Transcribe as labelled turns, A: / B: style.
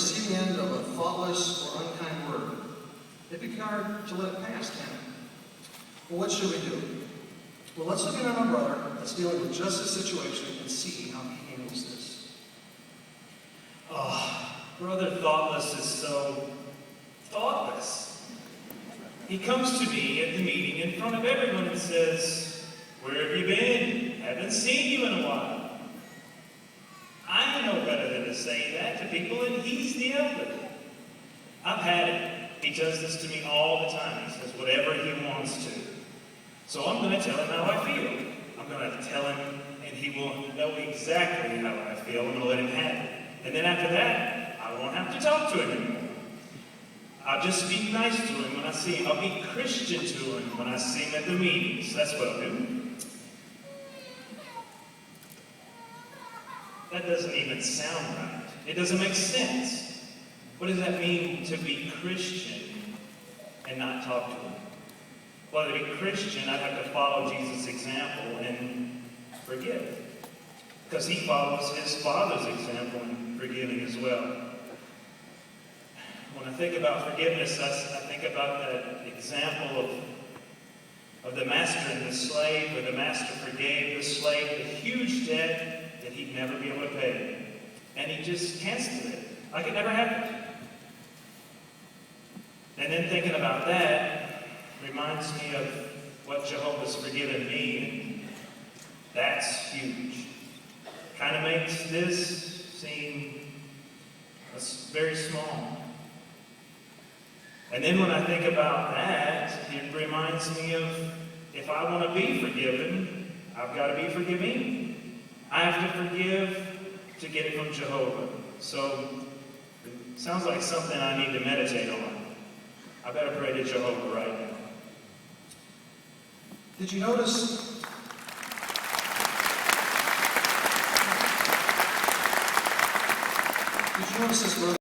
A: see the end of a thoughtless or unkind word, it'd be hard to let it pass, can't it? Well, what should we do? Well, let's look at our brother that's dealing with just this situation and see how he handles this.
B: Oh, Brother Thoughtless is so thoughtless. He comes to me at the meeting in front of everyone and says, "Where have you been? Haven't seen you in a while." I know better than to say that to people, and he's the elder. I've had it. He does this to me all the time. He says whatever he wants to. So I'm going to tell him how I feel. I'm going to tell him, and he will know exactly how I feel. I'm going to let him have it. And then after that, I won't have to talk to him anymore. I'll just be nice to him when I see him. I'll be Christian to him when I see him at the meetings. That's what I'll do. That doesn't even sound right. It doesn't make sense. What does that mean to be Christian and not talk to him? Well, to be Christian, I'd have to follow Jesus' example and forgive. Because he follows his Father's example in forgiving as well. When I think about forgiveness, I think about that example of the master and the slave, where the master forgave the slave a huge debt that he'd never be able to pay. And he just canceled it, like it never happened. And then thinking about that reminds me of what Jehovah's forgiven me, and that's huge. Kind of makes this seem very small. And then when I think about that, it reminds me of if I want to be forgiven, I've got to be forgiving. I have to forgive to get it from Jehovah. So it sounds like something I need to meditate on. I better pray to Jehovah right now.
A: Did you notice? Did you notice this brother?